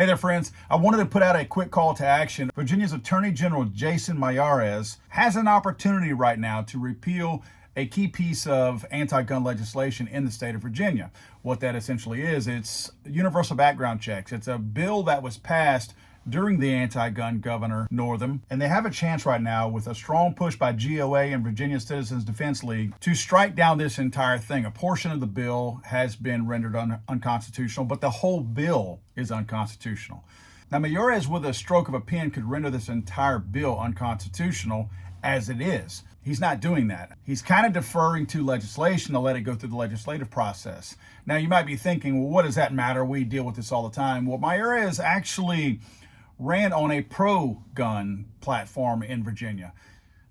Hey there, friends. I wanted to put out a quick call to action. Virginia's Attorney General Jason Miyares has an opportunity right now to repeal a key piece of anti-gun legislation in the state of Virginia. What that essentially is, it's universal background checks. It's a bill that was passed during the anti-gun Governor Northam, and they have a chance right now with a strong push by GOA and Virginia Citizens Defense League to strike down this entire thing. A portion of the bill has been rendered unconstitutional, but the whole bill is unconstitutional. Now, Miyares, with a stroke of a pen, could render this entire bill unconstitutional as it is. He's not doing that. He's kind of deferring to legislation to let it go through the legislative process. Now, you might be thinking, well, what does that matter? We deal with this all the time. Well, Miyares actually ran on a pro-gun platform in Virginia.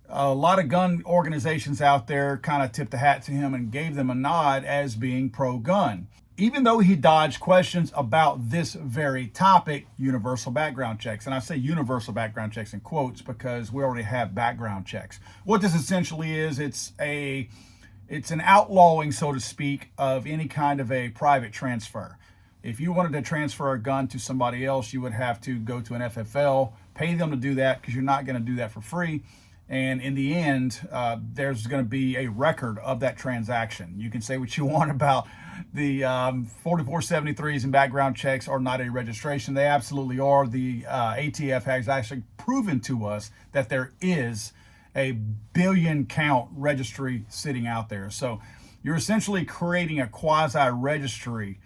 A lot of gun organizations out there kind of tipped the hat to him and gave them a nod as being pro-gun. Even though he dodged questions about this very topic, universal background checks. And I say universal background checks in quotes because we already have background checks. What this essentially is, it's an outlawing, so to speak, of any kind of a private transfer. If you wanted to transfer a gun to somebody else, you would have to go to an FFL, pay them to do that because you're not going to do that for free. And in the end, there's going to be a record of that transaction. You can say what you want about the 4473s and background checks are not a registration. They absolutely are. The ATF has actually proven to us that there is a billion count registry sitting out there. So you're essentially creating a quasi-registry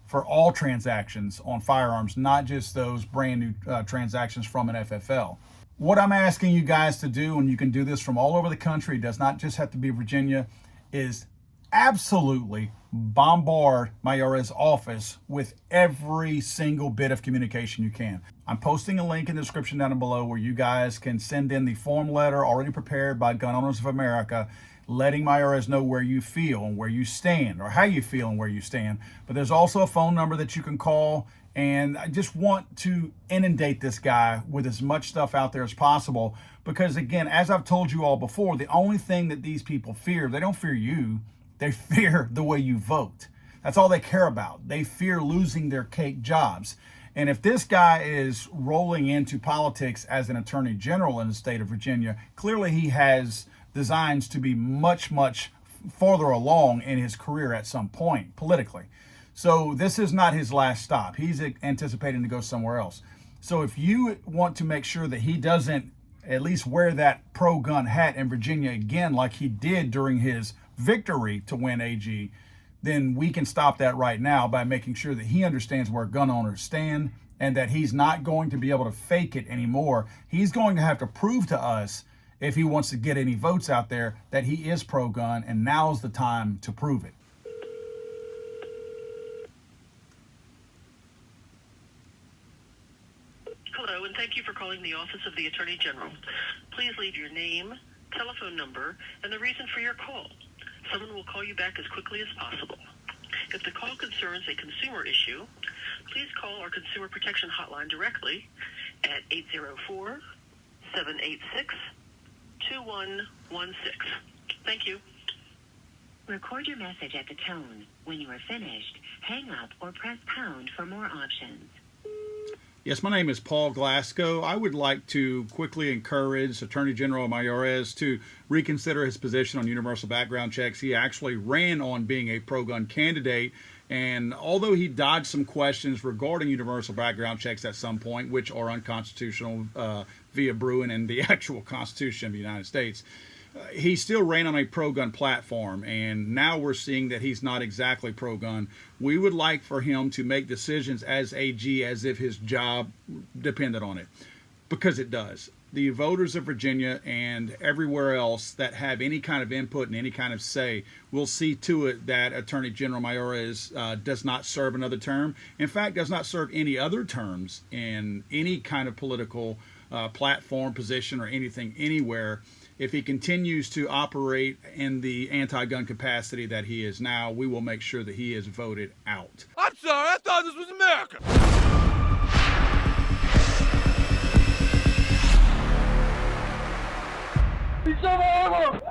for all transactions on firearms, not just those brand new transactions from an FFL. What I'm asking you guys to do, and you can do this from all over the country, it does not just have to be Virginia, is absolutely bombard Miyares' office with every single bit of communication you can. I'm posting a link in the description down below where you guys can send in the form letter already prepared by Gun Owners of America, letting Miyares know where you feel and where you stand, or how you feel and where you stand. But there's also a phone number that you can call, and I just want to inundate this guy with as much stuff out there as possible, because again, as I've told you all before, the only thing that these people fear, they don't fear you, they fear the way you vote. That's all they care about. They fear losing their cake jobs. And if this guy is rolling into politics as an attorney general in the state of Virginia, clearly he has designs to be much, much farther along in his career at some point politically. So this is not his last stop. He's anticipating to go somewhere else. So if you want to make sure that he doesn't at least wear that pro-gun hat in Virginia again like he did during his victory to win AG, then we can stop that right now by making sure that he understands where gun owners stand and that he's not going to be able to fake it anymore. He's going to have to prove to us, if he wants to get any votes out there, that he is pro-gun, and now's the time to prove it. Hello, and thank you for calling the Office of the Attorney General. Please leave your name, telephone number, and the reason for your call. Someone will call you back as quickly as possible. If the call concerns a consumer issue, please call our Consumer Protection Hotline directly at 804-786-2116. Thank you. Record your message at the tone. When you are finished, hang up or press pound for more options. Yes, my name is Paul Glasgow. I would like to quickly encourage Attorney General Miyares to reconsider his position on universal background checks. He actually ran on being a pro-gun candidate, and although he dodged some questions regarding universal background checks at some point, which are unconstitutional via Bruin and the actual Constitution of the United States, he still ran on a pro-gun platform, and now we're seeing that he's not exactly pro-gun. We would like for him to make decisions as AG as if his job depended on it, because it does. The voters of Virginia and everywhere else that have any kind of input and any kind of say will see to it that Attorney General Miyares does not serve another term. In fact, does not serve any other terms in any kind of political platform, position, or anything anywhere. If he continues to operate in the anti-gun capacity that he is now, we will make sure that he is voted out. I'm sorry, I thought this was America. He's so horrible.